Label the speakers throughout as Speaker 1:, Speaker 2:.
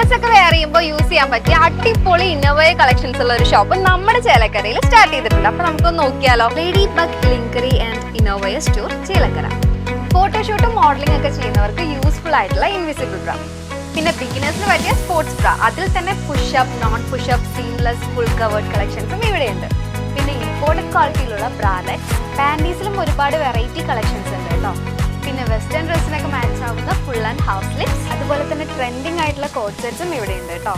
Speaker 1: Office ഒക്കെ wear ചെയ്യുമ്പോൾ use ചെയ്യാൻ പറ്റിയ അടിപൊളി ഇന്നോവയ കളക്ഷൻസ് ഉള്ള ഒരു ഷോപ്പ് നമ്മുടെ ചേലക്കരയിൽ സ്റ്റാർട്ട് ചെയ്തിട്ടുണ്ട്. അപ്പൊ നമുക്കൊന്ന് നോക്കിയാലോ. ലേഡി ബഗ് ലിങ്കറി ആൻഡ് ഇന്നോവയ സ്റ്റോർ ചേലക്കര. ഫോട്ടോഷൂട്ടും മോഡലിംഗ് ഒക്കെ ചെയ്യുന്നവർക്ക് യൂസ്ഫുൾ ആയിട്ടുള്ള ഇൻവിസിബിൾ ബ്ര, പിന്നെ ബിഗിനേഴ്സിന് പറ്റിയ സ്പോർട്സ് ബ്ര, അതിൽ തന്നെ push up, non push up, seamless, full covered കളക്ഷൻസും ഇവിടെയുണ്ട്. പിന്നെ ഇമ്പോർട്ടഡ് ക്വാളിറ്റിയിലുള്ള ബ്രാലറ്റ്സ്, പാൻറ്റീസിലും ഒരുപാട് വെറൈറ്റി കളക്ഷൻസ് ഉണ്ട് കേട്ടോ. പിന്നെ വെസ്റ്റേൺ ഡ്രസ്സിനൊക്കെ മാച്ച് ആവുന്ന ഫുൾ ആൻഡ് ഹാഫ് സ്ലിപ്സ്, അതുപോലെ തന്നെ ട്രെൻഡിങ് ആയിട്ടുള്ള കോട്ട് സെറ്റ്സും ഇവിടെയുണ്ട് കേട്ടോ.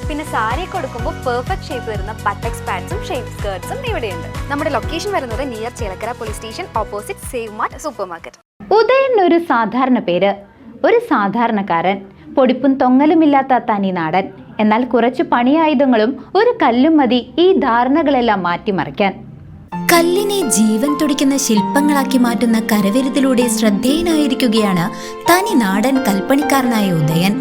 Speaker 1: പിന്നെ സാരി കൊടുക്കുമ്പോൾ പെർഫെക്റ്റ് ഷേപ്പ് വരുന്ന ബട്ടക്സ് പാഡ്സും ഷേപ്പ് സ്കേർട്സും ഇവിടെയുണ്ട്. നമ്മുടെ ലൊക്കേഷൻ വരുന്നത് near Chelakkara police station, opposite save mart super market.
Speaker 2: Udayan ഒരു സാധാരണ പേര്, ഒരു സാധാരണക്കാരൻ, പൊടിപ്പും തൊങ്ങലുമില്ലാത്ത തനിനാടൻ. എന്നാൽ കുറച്ച് പണിയായുധങ്ങളും ഒരു കല്ലും മതി ഈ ധാരണകളെല്ലാം മാറ്റിമറിക്കാൻ.
Speaker 3: കല്ലിനെ ജീവൻ തുടിക്കുന്ന ശില്പങ്ങളാക്കി മാറ്റുന്ന കരവിരുതിലൂടെ ശ്രദ്ധേയനായിരിക്കുകയാണ് തനി നാടൻ കൽപ്പണിക്കാരനായ ഉദയൻ.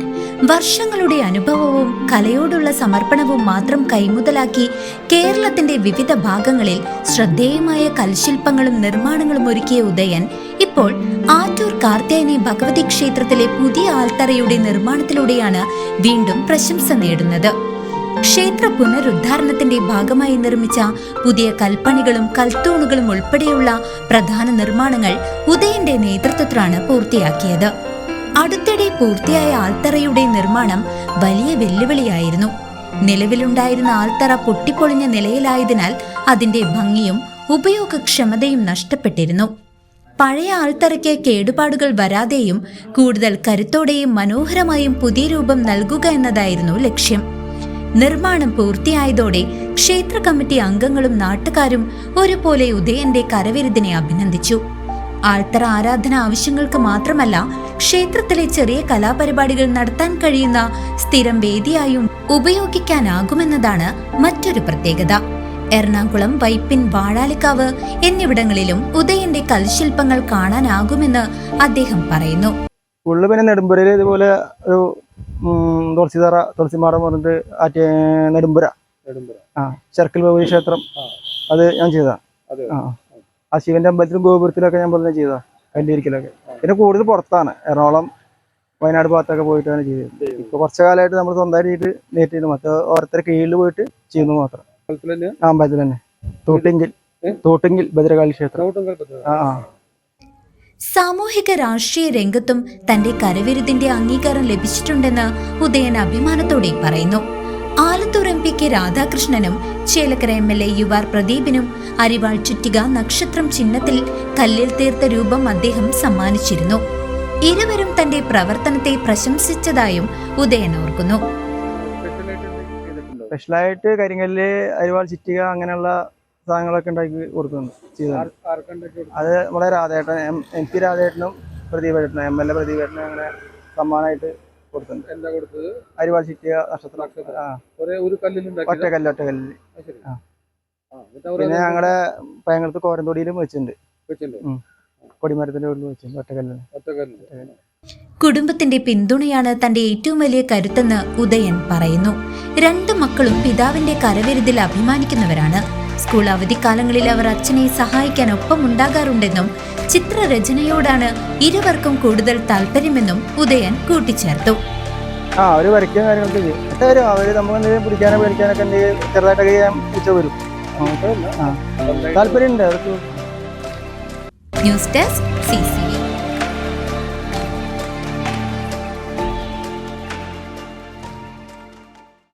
Speaker 3: വർഷങ്ങളുടെ അനുഭവവും കലയോടുള്ള സമർപ്പണവും മാത്രം കൈമുതലാക്കി കേരളത്തിന്റെ വിവിധ ഭാഗങ്ങളിൽ ശ്രദ്ധേയമായ കൽശില്പങ്ങളും നിർമ്മാണങ്ങളും ഒരുക്കിയ ഉദയൻ ഇപ്പോൾ ആറ്റൂർ കാർത്യായനി ഭഗവതി ക്ഷേത്രത്തിലെ പുതിയ ആൽത്തറയുടെ നിർമ്മാണത്തിലൂടെയാണ് വീണ്ടും പ്രശംസ നേടുന്നത്. ക്ഷേത്ര പുനരുദ്ധാരണത്തിന്റെ ഭാഗമായി നിർമ്മിച്ച പുതിയ കൽപ്പണികളും കൽത്തൂണുകളും ഉൾപ്പെടെയുള്ള പ്രധാന നിർമ്മാണങ്ങൾ ഉദയന്റെ നേതൃത്വത്തിലാണ് പൂർത്തിയാക്കിയത്. അടുത്തിടെ പൂർത്തിയായ ആൽത്തറയുടെ നിർമ്മാണം വലിയ വെല്ലുവിളിയായിരുന്നു. നിലവിലുണ്ടായിരുന്ന ആൽത്തറ പൊട്ടിപ്പൊളിഞ്ഞ നിലയിലായതിനാൽ അതിന്റെ ഭംഗിയും ഉപയോഗക്ഷമതയും നഷ്ടപ്പെട്ടിരുന്നു. പഴയ ആൽത്തറയ്ക്ക് കേടുപാടുകൾ വരാതെയും കൂടുതൽ കരുത്തോടെയും മനോഹരമായും പുതിയ രൂപം നൽകുക എന്നതായിരുന്നു ലക്ഷ്യം. നിർമ്മാണം പൂർത്തിയായതോടെ ക്ഷേത്ര കമ്മിറ്റി അംഗങ്ങളും നാട്ടുകാരും ഒരുപോലെ ഉദയന്റെ കരവിരുതിനെ അഭിനന്ദിച്ചു. ആൽത്തറ ആരാധന ആവശ്യങ്ങൾക്ക് മാത്രമല്ല, ക്ഷേത്രത്തിലെ ചെറിയ കലാപരിപാടികൾ നടത്താൻ കഴിയുന്ന സ്ഥിരം വേദിയായും ഉപയോഗിക്കാനാകുമെന്നതാണ് മറ്റൊരു പ്രത്യേകത. എറണാകുളം, വൈപ്പിൻ, വാഴാലിക്കാവ് എന്നിവിടങ്ങളിലും ഉദയന്റെ കൽശില്പങ്ങൾ കാണാനാകുമെന്ന് അദ്ദേഹം പറയുന്നു.
Speaker 4: പിന്നെ നെടുമ്പുരയിൽ ഇതുപോലെ ഒരു തുളസിമാടം പറഞ്ഞിട്ട് നെടുമ്പുര ചെർക്കൽ ഭഗവതി ക്ഷേത്രം, അത് ഞാൻ ചെയ്താ. ആ ശിവന്റെ അമ്പലത്തിലും ഗോപുരത്തിലൊക്കെ ഞാൻ പറഞ്ഞ ചെയ്താ, കല്ലിരിക്കലൊക്കെ. പിന്നെ കൂടുതൽ പുറത്താണ്, എറണാകുളം, വയനാട് ഭാഗത്തൊക്കെ പോയിട്ടാണ് ചെയ്തത്. ഇപ്പൊ കുറച്ചു കാലമായിട്ട് നമ്മൾ സ്വന്തമായിട്ട് നേരിട്ട് മറ്റേ ഓരോരുത്തരുടെ കീഴിൽ പോയിട്ട് ചെയ്യുന്നു മാത്രം. അമ്പലത്തിൽ തന്നെ തോട്ടിങ്കിൽ ഭദ്രകാളി ക്ഷേത്രം.
Speaker 3: സാമൂഹിക രാഷ്ട്രീയ രംഗത്തും തന്റെ കരവിരുതിന്റെ അംഗീകാരം ലഭിച്ചിട്ടുണ്ടെന്ന് ഉദയൻ അഭിമാനത്തോടെ പറയുന്നു. Alathur MP K രാധാകൃഷ്ണനും Chelakkara MLA UR പ്രദീപിനും അരിവാൾ ചുറ്റിക നക്ഷത്രം ചിഹ്നത്തിൽ കല്ലിൽ തീർത്ത രൂപം അദ്ദേഹം സമ്മാനിച്ചിരുന്നു. ഇരുവരും തന്റെ പ്രവർത്തനത്തെ പ്രശംസിച്ചതായും ഉദയൻ ഓർക്കുന്നു.
Speaker 4: സ്പെഷ്യലായിട്ട് കരിങ്കല്ല്, അരിവാൾ ചുറ്റിക അങ്ങനെയുള്ള സാധനങ്ങളൊക്കെ ഉണ്ടാക്കി കൊടുക്കുന്നുണ്ട്. അത് നമ്മുടെ രാധേട്ടൻ, MP രാധേട്ടനും പ്രദീപേട്ടനും, MLA പ്രദീപേട്ടനും അങ്ങനെ സമ്മാനമായിട്ട് കൊടുത്തിട്ടുണ്ട്. എന്താ കൊടുത്തത്? അരിവാൾ ചുറ്റിക നക്ഷത്രം, ഒറ്റക്കല്ലിൽ. പിന്നെ ഞങ്ങളുടെ പയങ്കലത്ത് കോരന്തൊടിയിലും വെച്ചിട്ടുണ്ട്, കൊടിമരത്തിന്റെ ഉള്ളിൽ വെച്ചിട്ടുണ്ട് ഒറ്റക്കല്ലിന്.
Speaker 3: കുടുംബത്തിന്റെ പിന്തുണയാണ് തന്റെ ഏറ്റവും വലിയ കരുത്തെന്ന് ഉദയൻ പറയുന്നു. 2 മക്കളും പിതാവിന്റെ കരവിരുതിൽ അഭിമാനിക്കുന്നവരാണ്. സ്കൂൾ അവധിക്കാലങ്ങളിൽ അവർ അച്ഛനെ സഹായിക്കാൻ ഒപ്പമുണ്ടാകാറുണ്ടെന്നും ചിത്രരചനയോടാണ് ഇരുവർക്കും കൂടുതൽ താല്പര്യമെന്നും ഉദയൻ കൂട്ടിച്ചേർത്തു.
Speaker 4: അവര് വരയ്ക്കുന്ന കാര്യങ്ങളൊക്കെ ചെയ്യും. അവര് നമുക്ക് പിടിക്കാനോ പേടിക്കാനൊക്കെ ചെറുതായിട്ടൊക്കെ ചെയ്യാൻ വരും. താല്പര്യമുണ്ട് അവർക്ക്.
Speaker 3: News desk CC.